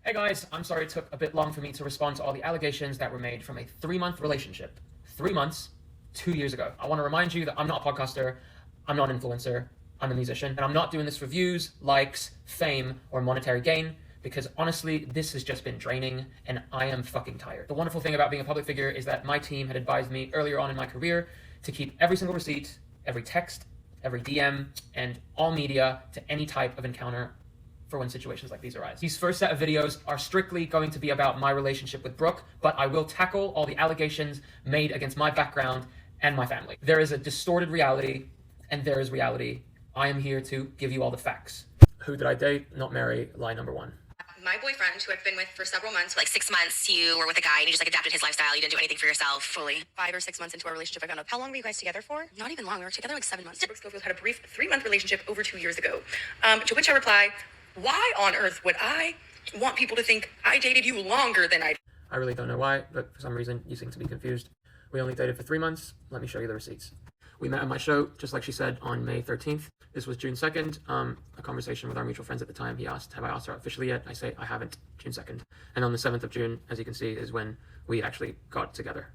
Hey guys, I'm sorry it took a bit long for me to respond to all the allegations that were made from a 3-month relationship. 3 months, 2 years ago. I want to remind you that I'm not a podcaster, I'm not an influencer, I'm a musician, and I'm not doing this for views, likes, fame, or monetary gain, because honestly, this has just been draining, and I am fucking tired. The wonderful thing about being a public figure is that my team had advised me earlier on in my career to keep every single receipt, every text, every DM, and all media to any type of encounter for when situations like these arise. These first set of videos are strictly going to be about my relationship with Brooke, but I will tackle all the allegations made against my background and my family. There is a distorted reality, and there is reality. I am here to give you all the facts. Who did I date? Not marry. Lie number one. My boyfriend, who I've been with for several months, like 6 months, you were with a guy and you just like adapted his lifestyle. You didn't do anything for yourself fully. 5 or 6 months into our relationship, I found out. How long were you guys together for? Not even long. We were together like 7 months. Brooke Schofield had a brief 3-month relationship over 2 years ago. To which I reply, why on earth would I want people to think I dated you longer than I did? I really don't know why, but for some reason you seem to be confused. We only dated for 3 months. Let me show you the receipts. We met at my show, just like she said, on May 13th. This was June 2nd. A conversation with our mutual friends at the time. He asked, have I asked her officially yet? I say, I haven't, June 2nd. And on the 7th of June, as you can see, is when we actually got together.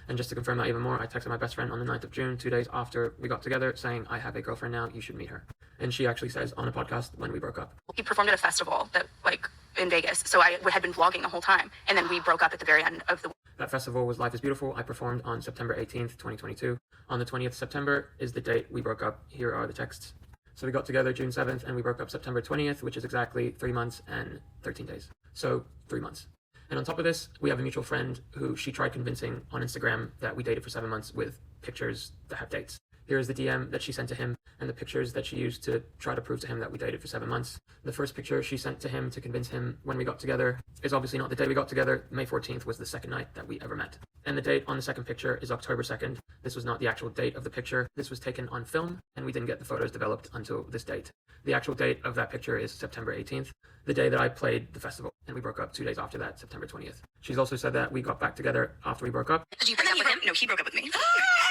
And just to confirm that even more, I texted my best friend on the 9th of June, 2 days after we got together, saying, I have a girlfriend now, you should meet her. And she actually says on a podcast when we broke up. He performed at a festival that, like, in Vegas. So I had been vlogging the whole time. And then we broke up at the very end of the... That festival was Life is Beautiful. I performed on September 18th, 2022. On the 20th of September is the date we broke up. Here are the texts. So we got together June 7th and we broke up September 20th, which is exactly 3 months and 13 days. So 3 months. And on top of this, we have a mutual friend who she tried convincing on Instagram that we dated for 7 months with pictures that have dates. Here is the DM that she sent to him and the pictures that she used to try to prove to him that we dated for 7 months. The first picture she sent to him to convince him when we got together is obviously not the day we got together. May 14th was the second night that we ever met. And the date on the second picture is October 2nd. This was not the actual date of the picture. This was taken on film and we didn't get the photos developed until this date. The actual date of that picture is September 18th, the day that I played the festival, and we broke up 2 days after that, September 20th. She's also said that we got back together after we broke up. Did you break up with him? No, he broke up with me.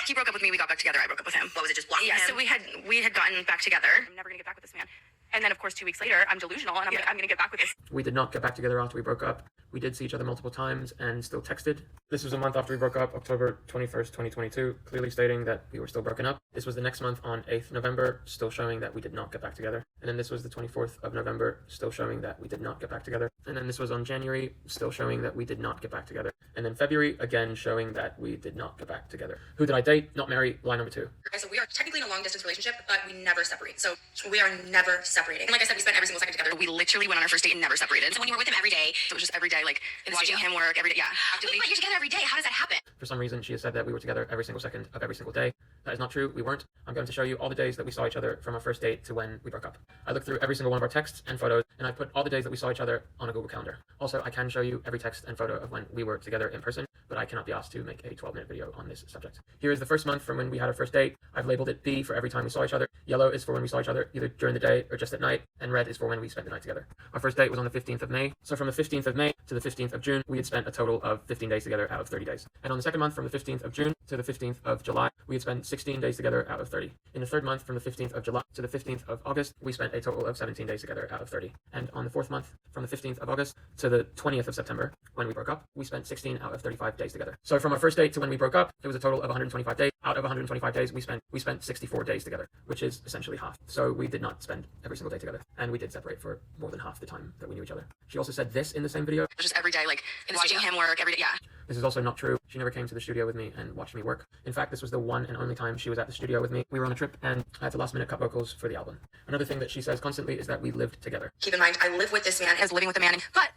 He broke up with me, we got back together, I broke up with him. What was it, just blocking him? So we had gotten back together. I'm never gonna get back with this man. And then, of course, 2 weeks later, I'm delusional and I'm gonna get back with this. We did not get back together after we broke up. We did see each other multiple times and still texted. This was a month after we broke up, October 21st, 2022, clearly stating that we were still broken up. This was the next month on 8th November, still showing that we did not get back together. And then this was the 24th of November, still showing that we did not get back together. And then this was on January, still showing that we did not get back together. And then February, again showing that we did not get back together. Who did I date? Not marry. Lie number 2. So we are technically in a long distance relationship, but we never separate. So we are never separating. And like I said, we spent every single second together. We literally went on our first date and never separated. So when you were with him every day, so it was just every day, like watching him work every day. Yeah. Wait, you're together every day. How does that happen? For some reason, she has said that we were together every single second of every single day. That is not true. We weren't. I'm going to show you all the days that we saw each other from our first date to when we broke up. I looked through every single one of our texts and photos, and I put all the days that we saw each other on a Google Calendar. Also, I can show you every text and photo of when we were together in person, but I cannot be asked to make a 12-minute video on this subject. Here is the first month from when we had our first date. I've labeled it B for every time we saw each other. Yellow is for when we saw each other either during the day or just at night, and red is for when we spent the night together. Our first date was on the 15th of May. So from the 15th of May to the 15th of June, we had spent a total of 15 days together out of 30 days. And on the second month, from the 15th of June to the 15th of July, we had spent 16 days together out of 30. In the third month, from the 15th of July to the 15th of August, we spent a total of 17 days together out of 30. And on the fourth month, from the 15th of August to the 20th of September, when we broke up, we spent 16 out of 35 days together. So from our first date to when we broke up, it was a total of 125 days. Out of 125 days, we spent 64 days together, which is essentially half. So we did not spend every single day together. And we did separate for more than half the time that we knew each other. She also said this in the same video. Just every day, like watching him work every day. Yeah. This is also not true. She never came to the studio with me and watched me work. In fact, this was the one and only time she was at the studio with me. We were on a trip and I had to last minute cut vocals for the album. Another thing that she says constantly is that we lived together. Keep in mind, I live with this man as living with a man, but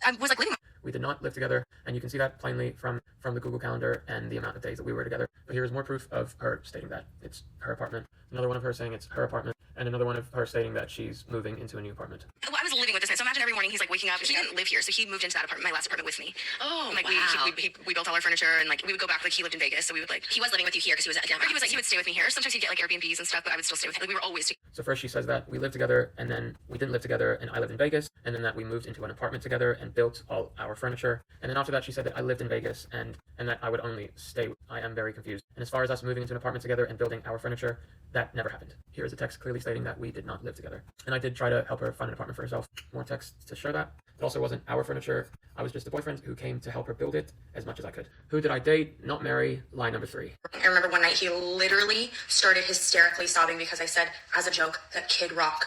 I was like living. We did not live together, and you can see that plainly from the Google Calendar and the amount of days that we were together. But here is more proof of her stating that it's her apartment. Another one of her saying it's her apartment, and another one of her stating that she's moving into a new apartment. Well, I was living with this man, so imagine every morning he's like waking up. He didn't live here, so he moved into that apartment, my last apartment, with me. Oh, like wow. We built all our furniture, and like we would go back. Like he lived in Vegas, so we would like he was living with you here because he was at Denver. Or he would stay with me here. Sometimes he'd get like Airbnbs and stuff, but I would still stay with him. Like we were always together. So first she says that we lived together, and then we didn't live together, and I lived in Vegas, and then that we moved into an apartment together and built all our furniture. And then after that, she said that I lived in Vegas and that I would only stay. I am very confused. And as far as us moving into an apartment together and building our furniture, that never happened. Here is a text clearly stating that we did not live together. And I did try to help her find an apartment for herself. More text to show that. It also wasn't our furniture. I was just a boyfriend who came to help her build it as much as I could. Who did I date, not marry? Lie number 3. I remember one night he literally started hysterically sobbing because I said, as a joke, that Kid Rock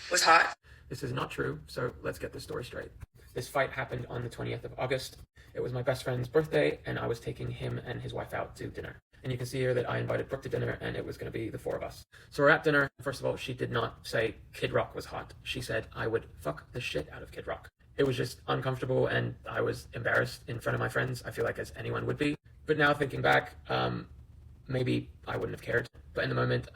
was hot. This is not true, so let's get this story straight. This fight happened on the 20th of August. It was my best friend's birthday, and I was taking him and his wife out to dinner. And you can see here that I invited Brooke to dinner, and it was going to be the 4 of us. So we're at dinner. First of all, she did not say Kid Rock was hot. She said I would fuck the shit out of Kid Rock. It was just uncomfortable, and I was embarrassed in front of my friends. I feel like as anyone would be. But now thinking back, maybe I wouldn't have cared. But in the moment,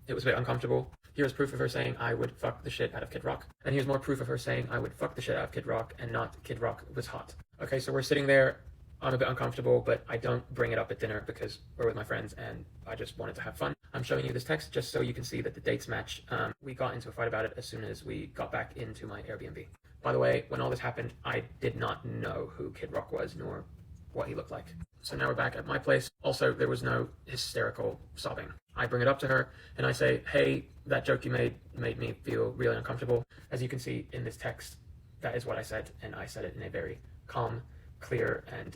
it was a bit uncomfortable. Here's proof of her saying I would fuck the shit out of Kid Rock. And here's more proof of her saying I would fuck the shit out of Kid Rock and not Kid Rock was hot. Okay, so we're sitting there. I'm a bit uncomfortable, but I don't bring it up at dinner because we're with my friends and I just wanted to have fun. I'm showing you this text just so you can see that the dates match. We got into a fight about it as soon as we got back into my Airbnb. By the way, when all this happened, I did not know who Kid Rock was nor what he looked like. So now we're back at my place. Also, there was no hysterical sobbing. I bring it up to her and I say, hey, that joke you made me feel really uncomfortable. As you can see in this text, that is what I said, and I said it in a very calm, clear, and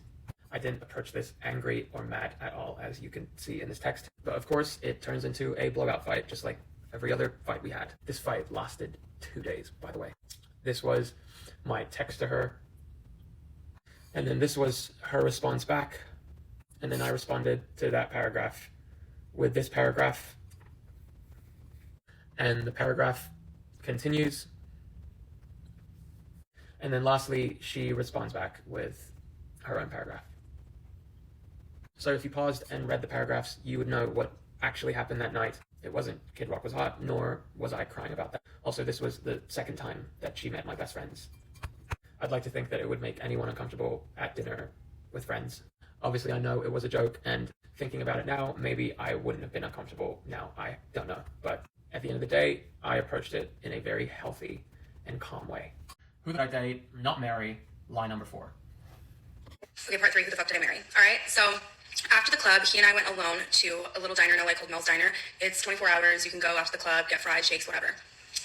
I didn't approach this angry or mad at all, as you can see in this text. But of course, it turns into a blowout fight, just like every other fight we had. This fight lasted 2 days, by the way. This was my text to her. And then this was her response back. And then I responded to that paragraph with this paragraph. And the paragraph continues. And then lastly, she responds back with her own paragraph. So if you paused and read the paragraphs, you would know what actually happened that night. It wasn't Kid Rock was hot, nor was I crying about that. Also, this was the second time that she met my best friends. I'd like to think that it would make anyone uncomfortable at dinner with friends. Obviously, I know it was a joke, and thinking about it now, maybe I wouldn't have been uncomfortable now. I don't know. But at the end of the day, I approached it in a very healthy and calm way. Who did I date, not marry? Lie number 4. Okay, part 3, who the fuck did I marry? All right, so after the club, he and I went alone to a little diner in LA called Mel's Diner. It's 24 hours. You can go out to the club, get fries, shakes, whatever.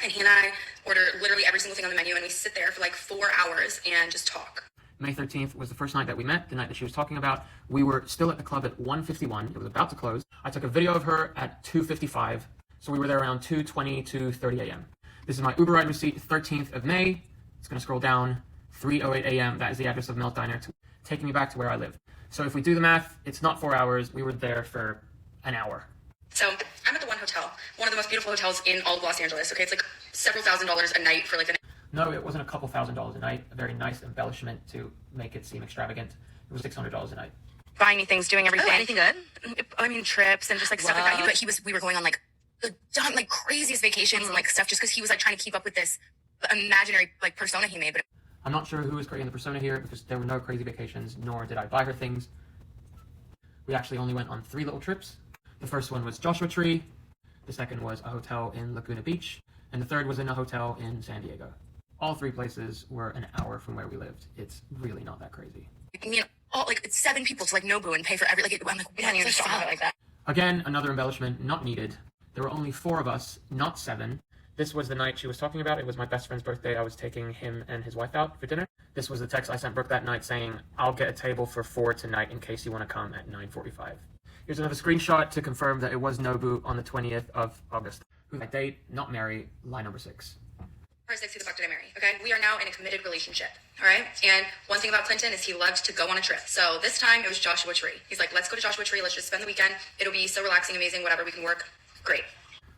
And he and I order literally every single thing on the menu, and we sit there for like 4 hours and just talk. May 13th was the first night that we met, the night that she was talking about. We were still at the club at 1:51. It was about to close. I took a video of her at 2:55, so we were there around 2:20 to 30 a.m. This is my Uber ride receipt, 13th of May. It's going to scroll down, 3:08 a.m. That is the address of Mel's Diner, taking me back to where I live. So if we do the math, it's not 4 hours. We were there for an hour. So I'm at the one hotel, one of the most beautiful hotels in all of Los Angeles. Okay, it's like several $1,000s a night for like the. No, it wasn't a couple $1,000s a night. A very nice embellishment to make it seem extravagant. It was $600 a night. Buying me things, doing everything. Oh, anything good? I mean, trips and just like stuff like that. But we were going on like the dumb, like craziest vacations and like stuff just because he was like trying to keep up with this imaginary like persona he made. But I'm not sure who was creating the persona here because there were no crazy vacations, nor did I buy her things. We actually only went on 3 little trips. The first one was Joshua Tree. The second was a hotel in Laguna Beach. And the third was in a hotel in San Diego. All 3 places were an hour from where we lived. It's really not that crazy. me and all like it's 7 people to like Nobu and pay for every like I'm like Yeah, you just don't have it like that. Again, another embellishment not needed. There were only 4 of us, not 7. This was the night she was talking about. It was my best friend's birthday. I was taking him and his wife out for dinner. This was the text I sent Brooke that night saying, I'll get a table for 4 tonight in case you want to come at 9:45. Here's another screenshot to confirm that it was Nobu on the 20th of August. Who I date, not marry, lie number 6. Part 6, who the fuck did I marry? Okay, we are now in a committed relationship, all right? And one thing about Clinton is he loved to go on a trip. So this time it was Joshua Tree. He's like, let's go to Joshua Tree. Let's just spend the weekend. It'll be so relaxing, amazing, whatever. We can work. Great.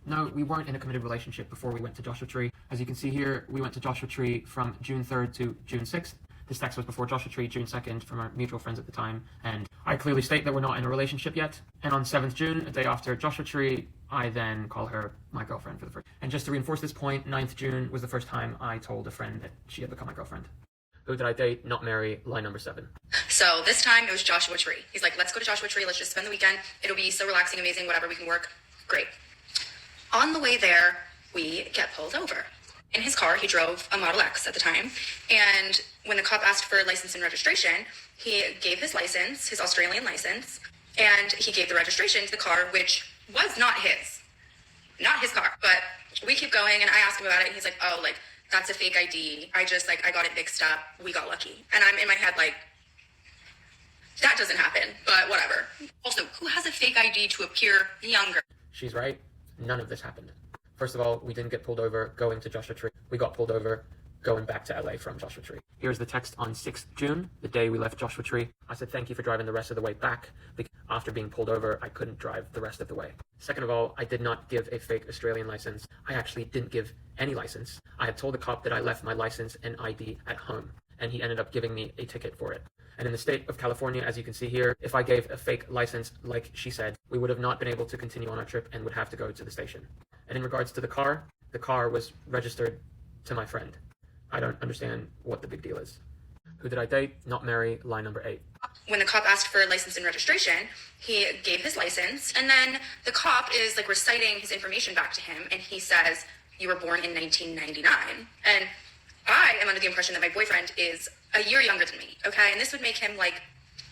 No, we weren't in a committed relationship before we went to Joshua Tree. As you can see here, we went to Joshua Tree from June 3rd to June 6th. This text was before Joshua Tree, June 2nd, from our mutual friends at the time. And I clearly state that we're not in a relationship yet. And on 7th June, a day after Joshua Tree, I then call her my girlfriend for the first. And just to reinforce this point, 9th June was the first time I told a friend that she had become my girlfriend. Who did I date, not marry, lie number 7. So this time it was Joshua Tree. He's like, let's go to Joshua Tree. Let's just spend the weekend. It'll be so relaxing, amazing, whatever. We can work. Great. On the way there, we get pulled over. In his car, he drove a Model X at the time. And when the cop asked for license and registration, he gave his license, his Australian license, and he gave the registration to the car, which was not his car. But we keep going, and I ask him about it, and he's like, oh, like, that's a fake ID. I got it mixed up. We got lucky. And I'm in my head like, that doesn't happen, but whatever. Also, who has a fake ID to appear younger? She's right. None of this happened. First of all, we didn't get pulled over going to Joshua Tree. We got pulled over going back to LA from Joshua Tree. Here's the text on 6th June, the day we left Joshua Tree. I said, thank you for driving the rest of the way back, because after being pulled over, I couldn't drive the rest of the way. Second of all, I did not give a fake Australian license. I actually didn't give any license. I had told the cop that I left my license and ID at home, and he ended up giving me a ticket for it. And in the state of California, as you can see here, if I gave a fake license like she said, we would have not been able to continue on our trip and would have to go to the station. And in regards to the car was registered to my friend. I don't understand what the big deal is. Who did I date? Not marry. Lie number 8. When the cop asked for license and registration, he gave his license, and then the cop is like reciting his information back to him, and he says, you were born in 1999. And I am under the impression that my boyfriend is a year younger than me, okay? And this would make him like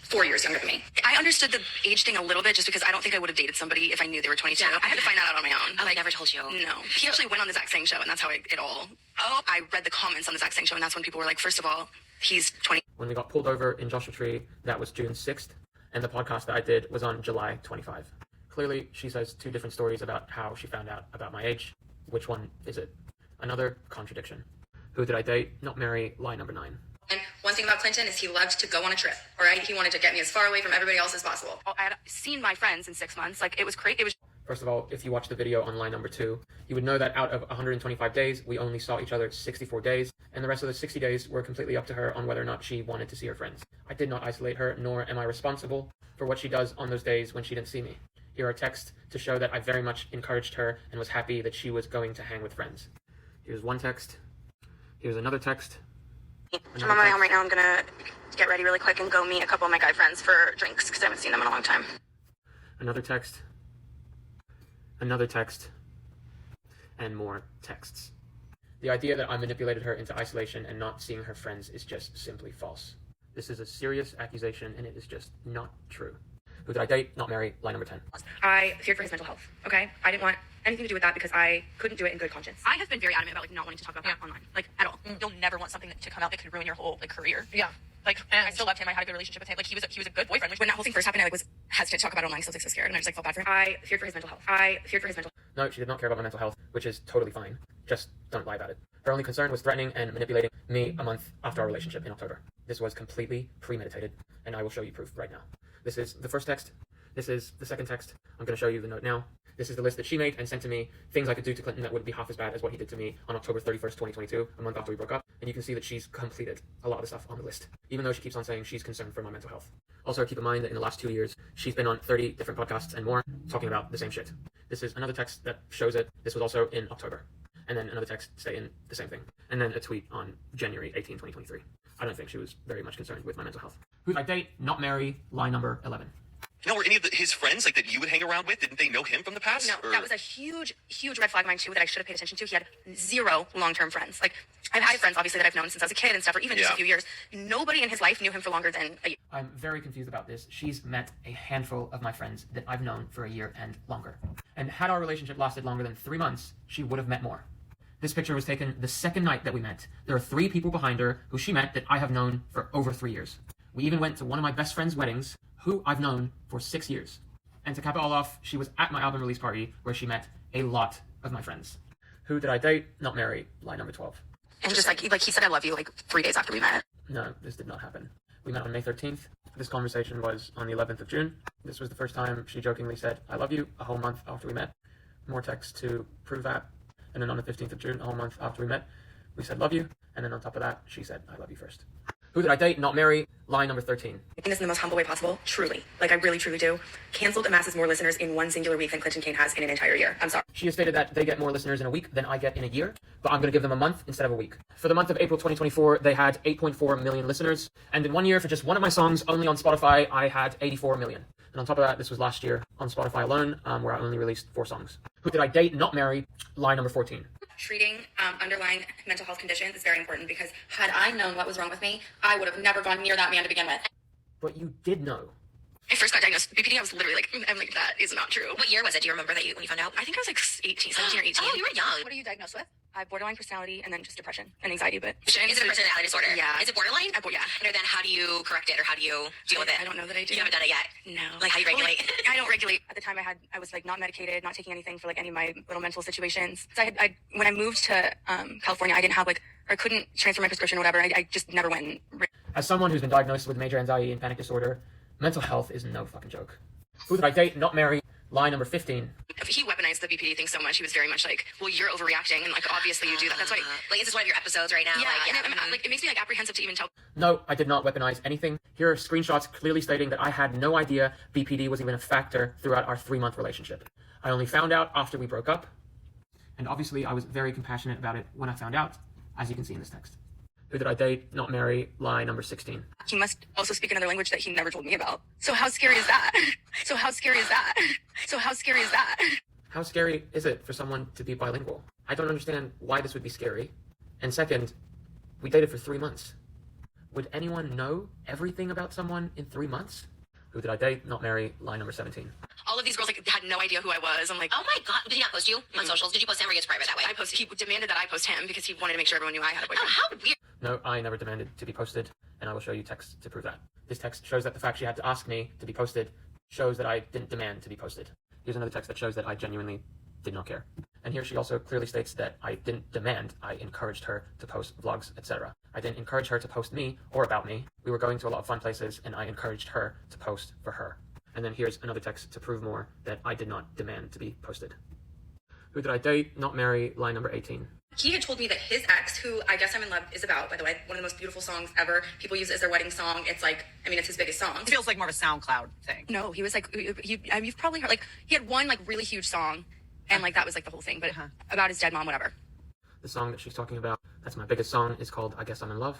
4 years younger than me. I understood the age thing a little bit just because I don't think I would have dated somebody if I knew they were 22. Yeah. I had to find that out on my own. Oh, I never told you. No. He actually went on the Zach Sang show, and that's how it all... Oh, I read the comments on the Zach Sang show, and that's when people were like, first of all, he's 20. When we got pulled over in Joshua Tree, that was June 6th, and the podcast that I did was on July 25. Clearly, she says 2 different stories about how she found out about my age. Which one is it? Another contradiction. Who did I date? Not marry. Lie number 9. And one thing about Clinton is he loved to go on a trip, all right? He wanted to get me as far away from everybody else as possible. I had seen my friends in 6 months. Like, it was crazy. It was... First of all, if you watch the video on lie number 2, you would know that out of 125 days, we only saw each other 64 days, and the rest of the 60 days were completely up to her on whether or not she wanted to see her friends. I did not isolate her, nor am I responsible for what she does on those days when she didn't see me. Here are texts to show that I very much encouraged her and was happy that she was going to hang with friends. Here's one text. Here's another text. I'm on my way home right now. I'm gonna get ready really quick and go meet a couple of my guy friends for drinks because I haven't seen them in a long time. Another text. Another text. And more texts. The idea that I manipulated her into isolation and not seeing her friends is just simply false. This is a serious accusation, and it is just not true. Who did I date? Not marry. Lie number 10. I feared for his mental health, okay? I didn't want anything to do with that because I couldn't do it in good conscience. I have been very adamant about like not wanting to talk about that online, like at all. You'll never want something to come out that could ruin your whole like career. Yeah. Like, and I still loved him. I had a good relationship with him. Like, he was a good boyfriend. When that whole thing first happened, I was hesitant to talk about it online because I was so scared, and I just felt bad for him. I feared for his mental health. No, she did not care about my mental health, which is totally fine. Just don't lie about it. Her only concern was threatening and manipulating me a month after our relationship in October. This was completely premeditated, and I will show you proof right now. This is the first text. This is the second text. I'm going to show you the note now. This is the list that she made and sent to me, things I could do to Clinton that would be half as bad as what he did to me on October 31st, 2022, a month after we broke up. And you can see that she's completed a lot of the stuff on the list, even though she keeps on saying she's concerned for my mental health. Also, keep in mind that in the last 2 years, she's been on 30 different podcasts and more talking about the same shit. This is another text that shows it. This was also in October. And then another text stating the same thing. And then a tweet on January 18, 2023. I don't think she was very much concerned with my mental health. Who I date, not marry, lie number 11. No, were any of his friends like that you would hang around with? Didn't they know him from the past? No, or? that was a huge red flag of mine too that I should have paid attention to. He had 0 long-term friends. Like, I've had friends obviously that I've known since I was a kid and stuff, or even just a few years. Nobody in his life knew him for longer than a year. I'm very confused about this. She's met a handful of my friends that I've known for a year and longer. And had our relationship lasted longer than 3 months, she would have met more. This picture was taken the second night that we met. There are 3 people behind her who she met that I have known for over 3 years. We even went to one of my best friend's weddings, who I've known for 6 years. And to cap it all off, she was at my album release party where she met a lot of my friends. Who did I date? Not marry. Lie number 12. And just like he said I love you like 3 days after we met. No, this did not happen. We met on May 13th. This conversation was on the 11th of June. This was the first time she jokingly said, I love you, a whole month after we met. More texts to prove that. And then on the 15th of June, a whole month after we met, we said love you. And then on top of that, she said, I love you first. Who did I date? Not marry. Lie number 13. I think this in the most humble way possible, truly. Like, I really, truly do. Canceled amasses more listeners in one singular week than Clinton Kane has in an entire year. I'm sorry. She has stated that they get more listeners in a week than I get in a year, but I'm going to give them a month instead of a week. For the month of April 2024, they had 8.4 million listeners, and in 1 year, for just one of my songs, only on Spotify, I had 84 million. And on top of that, this was last year on Spotify alone, where I only released 4 songs. Who did I date? Not marry. Lie number 14. Treating underlying mental health conditions is very important because had I known what was wrong with me, I would have never gone near that man to begin with. But you did know. I first got diagnosed with BPD. I was literally like, I'm like, that is not true. What year was it? Do you remember when you found out? I think I was like 18, 17 or 18. Oh, you were young. What are you diagnosed with? I have borderline personality and then just depression and anxiety, but Is it a personality disorder? Yeah. Is it borderline? Yeah. And then how do you correct it, or how do you deal with it? I don't know that I do. You haven't done it yet. No. Like, how do you regulate? I don't regulate. At the time I was like not medicated, not taking anything for like any of my little mental situations. So when I moved to California, I didn't have like, or I couldn't transfer my prescription or whatever. I just never went. As someone who's been diagnosed with major anxiety and panic disorder, mental health is no fucking joke. Who did I date, not marry? Lie number 15. He weaponized the BPD thing so much. He was very much like, well, you're overreacting, and like obviously you do that. That's why. Like, is this one of your episodes right now? Yeah, Like, and like it makes me like apprehensive to even tell. No, I did not weaponize anything. Here are screenshots clearly stating that I had no idea BPD was even a factor throughout our 3-month relationship. I only found out after we broke up. And obviously I was very compassionate about it when I found out, as you can see in this text. Who did I date, not marry? Lie number 16. He must also speak another language that he never told me about. So how scary is that? So how scary is that? So how scary is that? How scary is it for someone to be bilingual? I don't understand why this would be scary. And second, we dated for 3 months. Would anyone know everything about someone in 3 months? Who did I date, not marry? Lie number 17. All of these girls like had no idea who I was. I'm like, oh my god, did he not post you on socials? Did you post him, or you just private that way? I posted. He demanded that I post him because he wanted to make sure everyone knew I had a boyfriend. Oh, how weird. No, I never demanded to be posted, and I will show you text to prove that. This text shows that the fact she had to ask me to be posted shows that I didn't demand to be posted. Here's another text that shows that I genuinely did not care. And here she also clearly states that I didn't demand, I encouraged her to post vlogs, etc. I didn't encourage her to post me or about me. We were going to a lot of fun places, and I encouraged her to post for her. And then here's another text to prove more that I did not demand to be posted. Who did I date, not marry? Lie number 18. He had told me that his ex, who I Guess I'm in Love is about, by the way, one of the most beautiful songs ever. People use it as their wedding song. It's like, I mean, it's his biggest song. It feels like more of a SoundCloud thing. No, he was like, you've probably heard, like, he had one like really huge song, and like that was like the whole thing, but about his dead mom, whatever. The song that she's talking about, that's my biggest song, is called I Guess I'm in Love.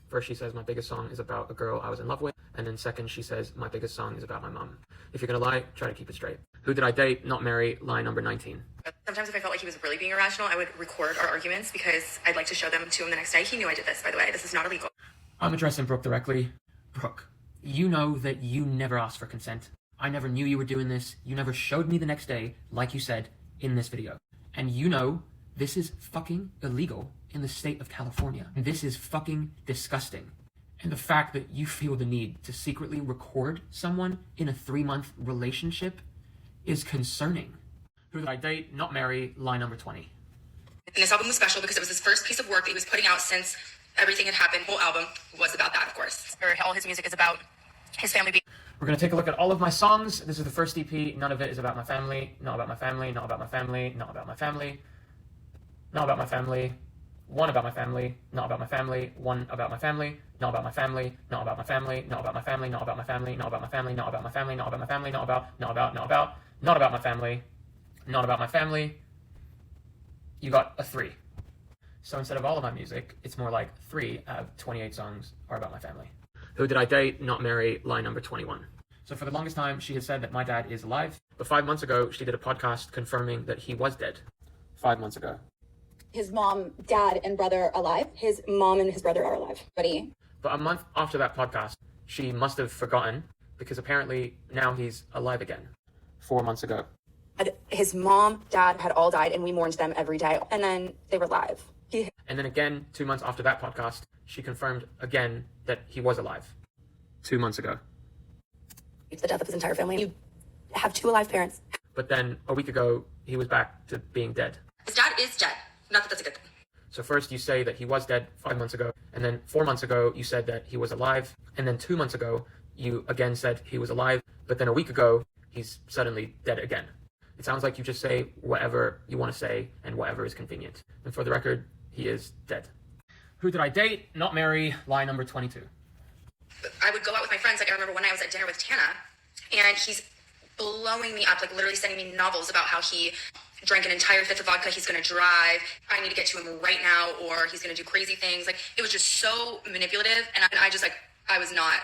First, she says my biggest song is about a girl I was in love with. And then second, she says my biggest song is about my mom. If you're gonna lie, try to keep it straight. Who did I date, not marry? Lie number 19. Sometimes if I felt like he was really being irrational, I would record our arguments because I'd like to show them to him the next day. He knew I did this, by the way. This is not illegal. I'm addressing Brooke directly. Brooke, you know that you never asked for consent. I never knew you were doing this. You never showed me the next day, like you said in this video. And you know this is fucking illegal in the state of California. And this is fucking disgusting. And the fact that you feel the need to secretly record someone in a 3-month relationship is concerning. Who did I date, not marry? Lie number 20. And this album was special because it was his first piece of work that he was putting out since everything had happened. The whole album was about that, of course. Or all his music is about his family being... We're going to take a look at all of my songs. This is the first EP. None of it is about my family. Not about my family. Not about my family. Not about my family. Not about my family. One about my family. Not about my family. One about my family. Not about my family. Not about my family. Not about my family. Not about my family. Not about my family. Not about my family. Not about my family. Not about. Not about. Not about. Not about my family. Not about my family. You got a 3. So instead of all of my music, it's more like 3 out of 28 songs are about my family. Who did I date, not marry? Lie number 21. So for the longest time, she had said that my dad is alive. But 5 months ago, she did a podcast confirming that he was dead. 5 months ago. His mom, dad, and brother alive. His mom and his brother are alive. But a month after that podcast, she must have forgotten because apparently now he's alive again. 4 months ago. His mom, dad had all died, and we mourned them every day. And then they were alive. And then again, 2 months after that podcast, she confirmed again that he was alive. 2 months ago. It's the death of his entire family. You have 2 alive parents. But then a week ago, he was back to being dead. His dad is dead. Not that that's a good thing. So first you say that he was dead 5 months ago, and then 4 months ago you said that he was alive, and then 2 months ago you again said he was alive, but then a week ago he's suddenly dead again. It sounds like you just say whatever you want to say and whatever is convenient. And for the record, he is dead. Who did I date, not marry? Lie number 22. I would go out with my friends. Like I remember one night I was at dinner with Tana, and he's blowing me up, like literally sending me novels about how he drank an entire 5th of vodka. He's going to drive. I need to get to him right now, or he's going to do crazy things. Like it was just so manipulative, and I just like I was not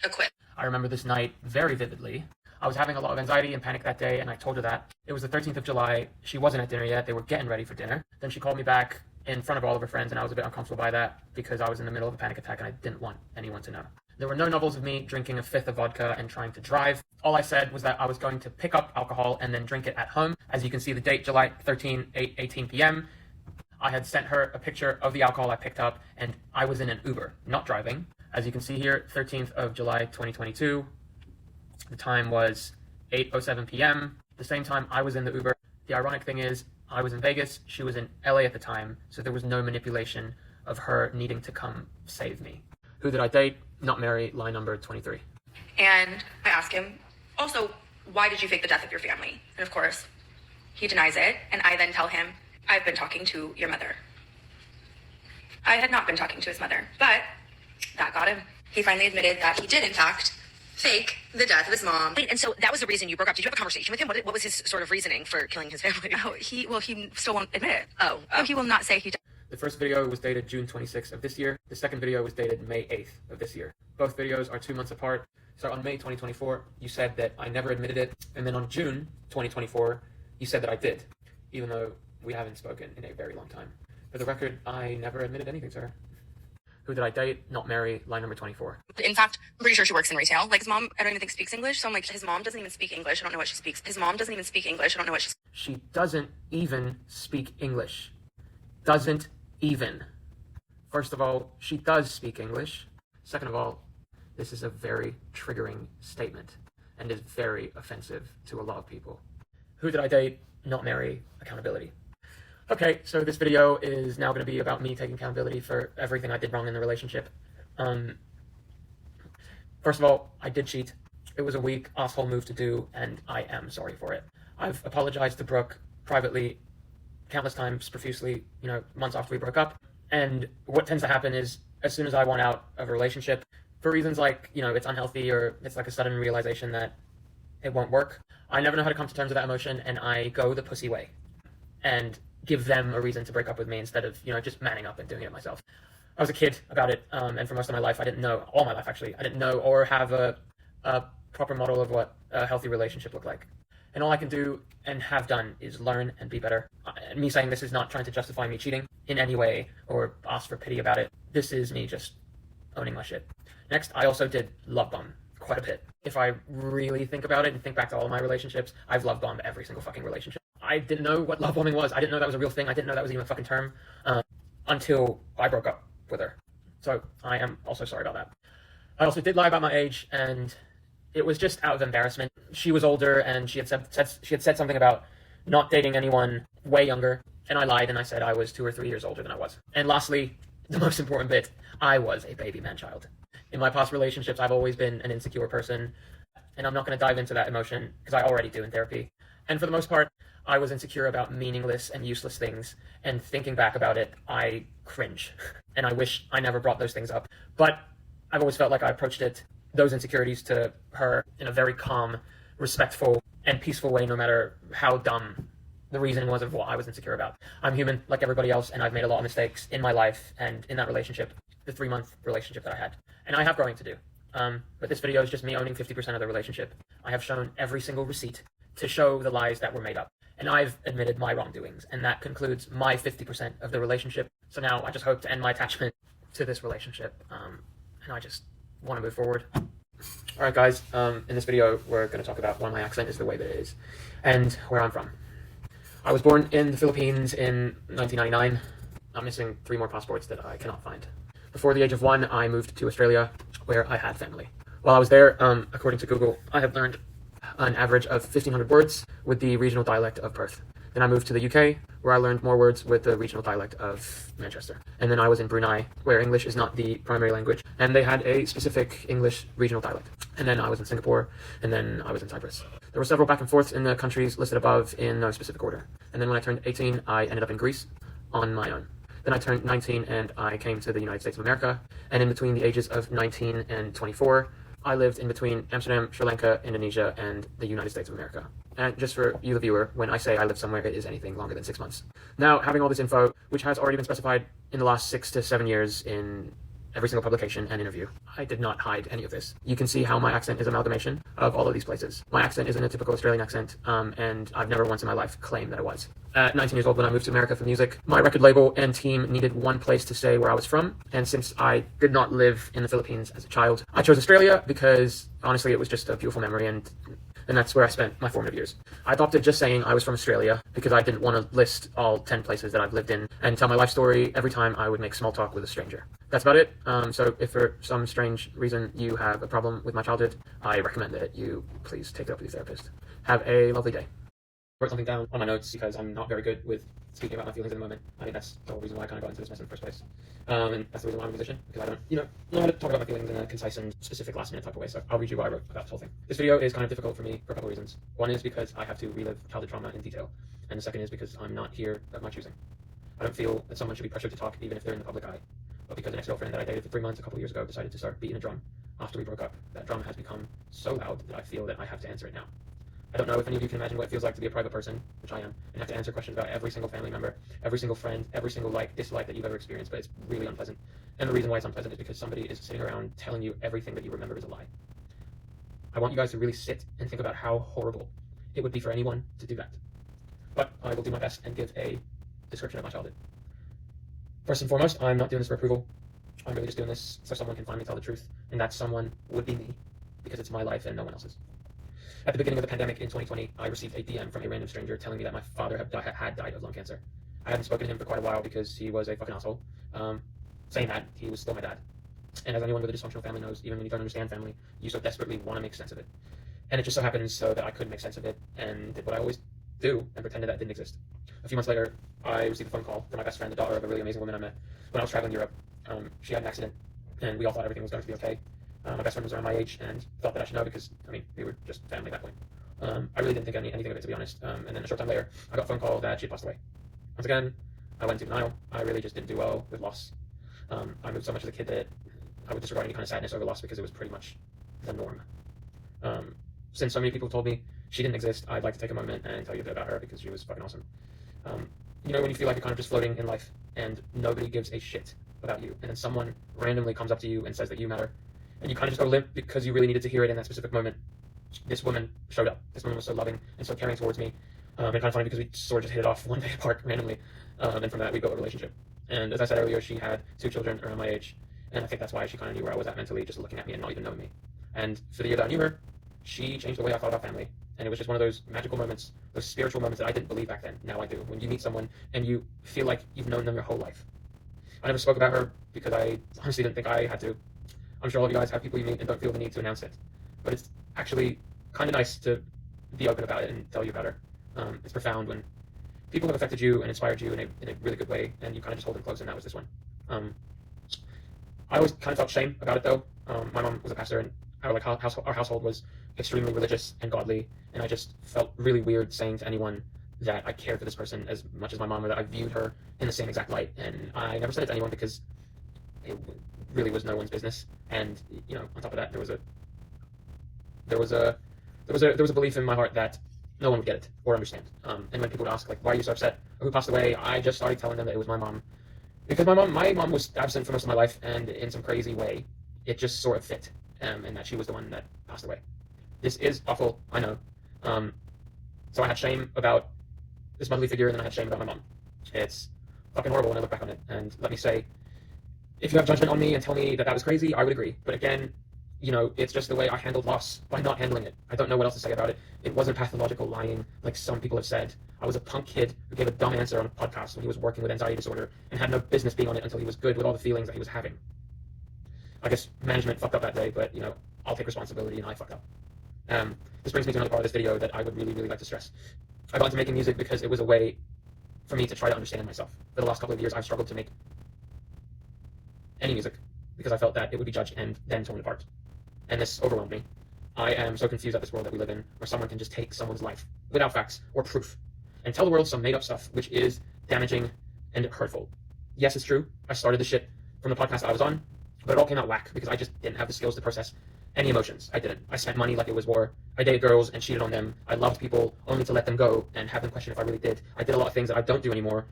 equipped. I remember this night very vividly. I was having a lot of anxiety and panic that day, and I told her that. It was the 13th of July. She wasn't at dinner yet. They were getting ready for dinner. Then she called me back in front of all of her friends, and I was a bit uncomfortable by that because I was in the middle of a panic attack and I didn't want anyone to know. There were no novels of me drinking a 5th of vodka and trying to drive. All I said was that I was going to pick up alcohol and then drink it at home. As you can see, the date, July 13, 8:18 p.m. I had sent her a picture of the alcohol I picked up, and I was in an Uber, not driving. As you can see here, 13th of July, 2022. The time was 8:07 p.m. The same time I was in the Uber. The ironic thing is, I was in Vegas, she was in LA at the time, so there was no manipulation of her needing to come save me. Who did I date? Not marry, lie number 23. And I ask him, also, why did you fake the death of your family? And of course, he denies it. And I then tell him, I've been talking to your mother. I had not been talking to his mother, but that got him. He finally admitted that he did, in fact, fake the death of his mom. Wait, and so that was the reason you broke up. Did you have a conversation with him? What was his sort of reasoning for killing his family? Oh, he still won't admit it. Oh. He will not say he did. The first video was dated June 26th of this year. The second video was dated May 8th of this year. Both videos are 2 months apart. So on May 2024, you said that I never admitted it. And then on June 2024, you said that I did, even though we haven't spoken in a very long time. For the record, I never admitted anything, sir. Who did I date? Not marry, lie number 24. In fact, I'm pretty sure she works in retail. Like, his mom, I don't even think speaks English. So I'm like, his mom doesn't even speak English. I don't know what she speaks. His mom doesn't even speak English. I don't know what she speaks. She doesn't even speak English. Doesn't even. First of all, she does speak English. Second of all, this is a very triggering statement and is very offensive to a lot of people. Who did I date? Not marry, accountability. Okay, so this video is now going to be about me taking accountability for everything I did wrong in the relationship. First of all, I did cheat. It was a weak, asshole move to do, and I am sorry for it. I've apologized to Brooke privately countless times, profusely, months after we broke up. And what tends to happen is, as soon as I want out of a relationship, for reasons like, it's unhealthy or it's like a sudden realization that it won't work, I never know how to come to terms with that emotion, and I go the pussy way and give them a reason to break up with me instead of, just manning up and doing it myself. I was a kid about it, and for most of my life, I didn't know, all my life actually, I didn't know or have a proper model of what a healthy relationship looked like. And all I can do and have done is learn and be better. Me saying this is not trying to justify me cheating in any way or ask for pity about it. This is me just owning my shit. Next, I also did love bomb quite a bit. If I really think about it and think back to all of my relationships, I've love bombed every single fucking relationship. I didn't know what love bombing was. I didn't know that was a real thing. I didn't know that was even a fucking term until I broke up with her. So I am also sorry about that. I also did lie about my age, and it was just out of embarrassment. She was older, and she had said something about not dating anyone way younger, and I lied and I said I was 2 or 3 years older than I was. And lastly, the most important bit, I was a baby man child. In my past relationships, I've always been an insecure person, and I'm not going to dive into that emotion because I already do in therapy. And for the most part, I was insecure about meaningless and useless things, and thinking back about it, I cringe. And I wish I never brought those things up. But I've always felt like I approached those insecurities to her in a very calm, respectful, and peaceful way, no matter how dumb the reasoning was of what I was insecure about. I'm human like everybody else, and I've made a lot of mistakes in my life and in that relationship, the 3-month relationship that I had. And I have growing to do. But this video is just me owning 50% of the relationship. I have shown every single receipt to show the lies that were made up. And I've admitted my wrongdoings, and that concludes my 50% of the relationship. So now I just hope to end my attachment to this relationship, and I just want to move forward. Alright guys, in this video we're going to talk about why my accent is the way that it is, and where I'm from. I was born in the Philippines in 1999. I'm missing 3 more passports that I cannot find. Before the age of 1, I moved to Australia, where I had family. While I was there, according to Google, I have learned an average of 1,500 words with the regional dialect of Perth. Then I moved to the UK, where I learned more words with the regional dialect of Manchester. And then I was in Brunei, where English is not the primary language, and they had a specific English regional dialect. And then I was in Singapore, and then I was in Cyprus. There were several back and forths in the countries listed above in no specific order. And then when I turned 18, I ended up in Greece on my own. Then I turned 19 and I came to the United States of America. And in between the ages of 19 and 24, I lived in between Amsterdam, Sri Lanka, Indonesia, and the United States of America. And just for you, the viewer, when I say I lived somewhere, it is anything longer than 6 months. Now, having all this info, which has already been specified in the last 6 to 7 years in every single publication and interview, I did not hide any of this. You can see how my accent is amalgamation of all of these places. My accent isn't a typical Australian accent, and I've never once in my life claimed that it was. At 19 years old, when I moved to America for music, my record label and team needed one place to say where I was from, and since I did not live in the Philippines as a child, I chose Australia because, honestly, it was just a beautiful memory, and and that's where I spent my formative years. I adopted just saying I was from Australia because I didn't want to list all 10 places that I've lived in and tell my life story every time I would make small talk with a stranger. That's about it. So if for some strange reason you have a problem with my childhood, I recommend that you please take it up with your therapist. Have a lovely day. I wrote something down on my notes because I'm not very good with speaking about my feelings in the moment. I mean, that's the whole reason why I kind of got into this mess in the first place. And that's the reason why I'm a musician, because I don't, know how to talk about my feelings in a concise and specific last-minute type of way. So I'll read you what I wrote about this whole thing. This video is kind of difficult for me for a couple of reasons. One is because I have to relive childhood trauma in detail, and the second is because I'm not here of my choosing. I don't feel that someone should be pressured to talk even if they're in the public eye, but because an ex-girlfriend that I dated for 3 months a couple of years ago decided to start beating a drum after we broke up, that drum has become so loud that I feel that I have to answer it now. I don't know if any of you can imagine what it feels like to be a private person, which I am, and have to answer questions about every single family member, every single friend, every single dislike that you've ever experienced, but it's really unpleasant. And the reason why it's unpleasant is because somebody is sitting around telling you everything that you remember is a lie. I want you guys to really sit and think about how horrible it would be for anyone to do that. But I will do my best and give a description of my childhood. First and foremost, I'm not doing this for approval. I'm really just doing this so someone can finally tell the truth, and that someone would be me, because it's my life and no one else's. At the beginning of the pandemic in 2020, I received a DM from a random stranger telling me that my father had died of lung cancer. I hadn't spoken to him for quite a while because he was a fucking asshole. Saying that, he was still my dad. And as anyone with a dysfunctional family knows, even when you don't understand family, you so desperately want to make sense of it. And it just so happens so that I couldn't make sense of it and did what I always do and pretended that it didn't exist. A few months later, I received a phone call from my best friend, the daughter of a really amazing woman I met when I was traveling Europe. She had an accident, and we all thought everything was going to be okay. My best friend was around my age and thought that I should know because, we were just family at that point. I really didn't think anything of it, to be honest. And then a short time later, I got a phone call that she had passed away. Once again, I went into denial. I really just didn't do well with loss. I moved so much as a kid that I would disregard any kind of sadness over loss because it was pretty much the norm. Since so many people told me she didn't exist, I'd like to take a moment and tell you a bit about her because she was fucking awesome. When you feel like you're kind of just floating in life and nobody gives a shit about you, and then someone randomly comes up to you and says that you matter, and you kind of just go limp because you really needed to hear it in that specific moment. This woman showed up. This woman was so loving and so caring towards me. And kind of funny because we sort of just hit it off one day apart randomly. And from that, we built a relationship. And as I said earlier, she had 2 children around my age. And I think that's why she kind of knew where I was at mentally, just looking at me and not even knowing me. And for the year that I knew her, she changed the way I thought about family. And it was just one of those magical moments, those spiritual moments that I didn't believe back then. Now I do. When you meet someone and you feel like you've known them your whole life. I never spoke about her because I honestly didn't think I had to. I'm sure all of you guys have people you meet and don't feel the need to announce it. But it's actually kind of nice to be open about it and tell you about her. It's profound when people have affected you and inspired you in a really good way, and you kind of just hold them close, and that was this one. I always kind of felt shame about it, though. My mom was a pastor, and our household was extremely religious and godly, and I just felt really weird saying to anyone that I cared for this person as much as my mom, or that I viewed her in the same exact light. And I never said it to anyone because it really was no one's business. And on top of that, there was a belief in my heart that no one would get it or understand. And when people would ask, like, why are you so upset? Or who passed away? I just started telling them that it was my mom. Because my mom was absent for most of my life, and in some crazy way, it just sort of fit. And that she was the one that passed away. This is awful, I know. So I had shame about this motherly figure, and then I had shame about my mom. It's fucking horrible when I look back on it. And let me say, if you have judgment on me and tell me that was crazy, I would agree. But again, it's just the way I handled loss by not handling it. I don't know what else to say about it. It wasn't pathological lying like some people have said. I was a punk kid who gave a dumb answer on a podcast when he was working with anxiety disorder and had no business being on it until he was good with all the feelings that he was having. I guess management fucked up that day, but I'll take responsibility, and I fucked up. This brings me to another part of this video that I would really, really like to stress. I got into making music because it was a way for me to try to understand myself. For the last couple of years, I've struggled to make any music because I felt that it would be judged and then torn apart. And this overwhelmed me. I am so confused at this world that we live in, where someone can just take someone's life without facts or proof and tell the world some made-up stuff, which is damaging and hurtful. Yes, it's true. I started the shit from the podcast I was on, but it all came out whack because I just didn't have the skills to process any emotions. I didn't. I spent money like it was war. I dated girls and cheated on them. I loved people only to let them go and have them question if I really did. I did a lot of things that I don't do anymore,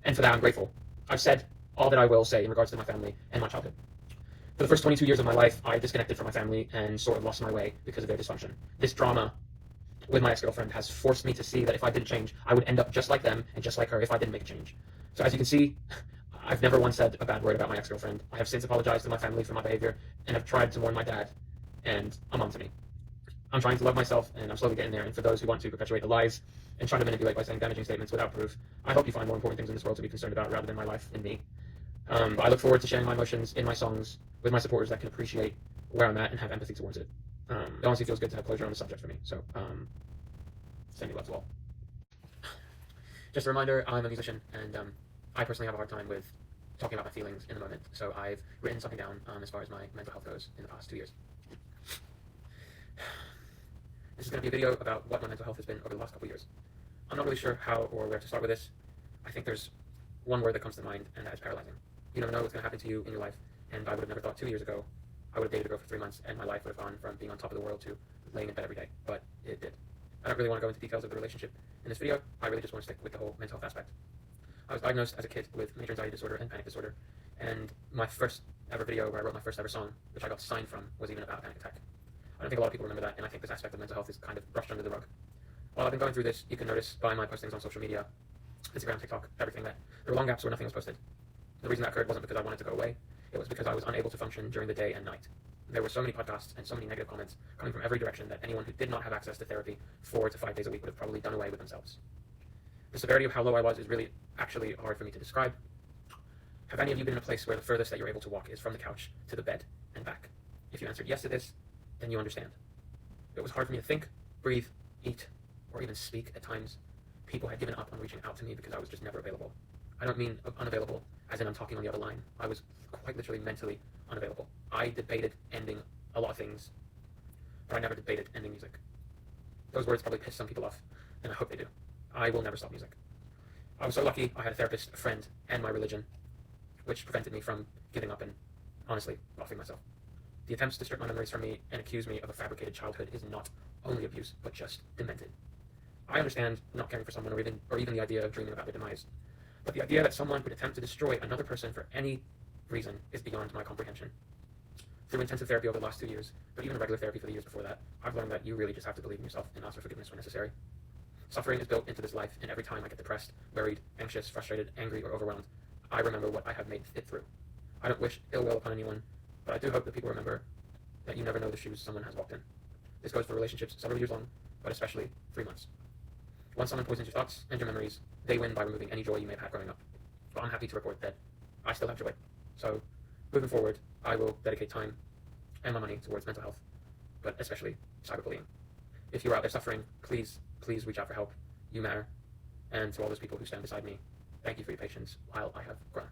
and for that I'm grateful. I've said all that I will say in regards to my family and my childhood. For the first 22 years of my life, I disconnected from my family and sort of lost my way because of their dysfunction. This drama with my ex-girlfriend has forced me to see that if I didn't change, I would end up just like them and just like her if I didn't make a change. So as you can see, I've never once said a bad word about my ex-girlfriend. I have since apologized to my family for my behavior and have tried to warn my dad and a mom to me. I'm trying to love myself, and I'm slowly getting there. And for those who want to perpetuate the lies and try to manipulate by saying damaging statements without proof, I hope you find more important things in this world to be concerned about rather than my life and me. But I look forward to sharing my emotions in my songs with my supporters that can appreciate where I'm at and have empathy towards it. It honestly feels good to have closure on the subject for me. So, sending love to all. Just a reminder, I'm a musician, and I personally have a hard time with talking about my feelings in the moment. So I've written something down as far as my mental health goes in the past 2 years. This is going to be a video about what my mental health has been over the last couple of years. I'm not really sure how or where to start with this. I think there's one word that comes to mind, and that is paralyzing. You never know what's going to happen to you in your life, and I would have never thought 2 years ago I would have dated a girl for 3 months, and my life would have gone from being on top of the world to laying in bed every day, but it did. I don't really want to go into details of the relationship in this video. I really just want to stick with the whole mental health aspect. I was diagnosed as a kid with major anxiety disorder and panic disorder, and my first ever video where I wrote my first ever song, which I got signed from, was even about a panic attack. I don't think a lot of people remember that, and I think this aspect of mental health is kind of brushed under the rug. While I've been going through this, you can notice by my postings on social media, Instagram, TikTok, everything, that there were long gaps where nothing was posted. The reason that occurred wasn't because I wanted to go away, it was because I was unable to function during the day and night. There were so many podcasts and so many negative comments coming from every direction that anyone who did not have access to therapy 4 to 5 days a week would have probably done away with themselves. The severity of how low I was is really actually hard for me to describe. Have any of you been in a place where the furthest that you're able to walk is from the couch to the bed and back? If you answered yes to this, then you understand. It was hard for me to think, breathe, eat, or even speak at times. People had given up on reaching out to me because I was just never available. I don't mean unavailable as in I'm talking on the other line. I was quite literally mentally unavailable. I debated ending a lot of things, but I never debated ending music. Those words probably piss some people off, and I hope they do. I will never stop music. I was so lucky I had a therapist, a friend, and my religion, which prevented me from giving up and, honestly, offing myself. The attempts to strip my memories from me and accuse me of a fabricated childhood is not only abuse, but just demented. I understand not caring for someone or even the idea of dreaming about their demise, but the idea that someone would attempt to destroy another person for any reason is beyond my comprehension. Through intensive therapy over the last 2 years, but even regular therapy for the years before that, I've learned that you really just have to believe in yourself and ask for forgiveness when necessary. Suffering is built into this life, and every time I get depressed, worried, anxious, frustrated, angry, or overwhelmed, I remember what I have made it through. I don't wish ill will upon anyone, but I do hope that people remember that you never know the shoes someone has walked in. This goes for relationships several years long, but especially 3 months. Once someone poisons your thoughts and your memories, they win by removing any joy you may have had growing up. But I'm happy to report that I still have joy. So, moving forward, I will dedicate time and my money towards mental health, but especially cyberbullying. If you're out there suffering, please reach out for help. You matter. And to all those people who stand beside me, thank you for your patience while I have grown.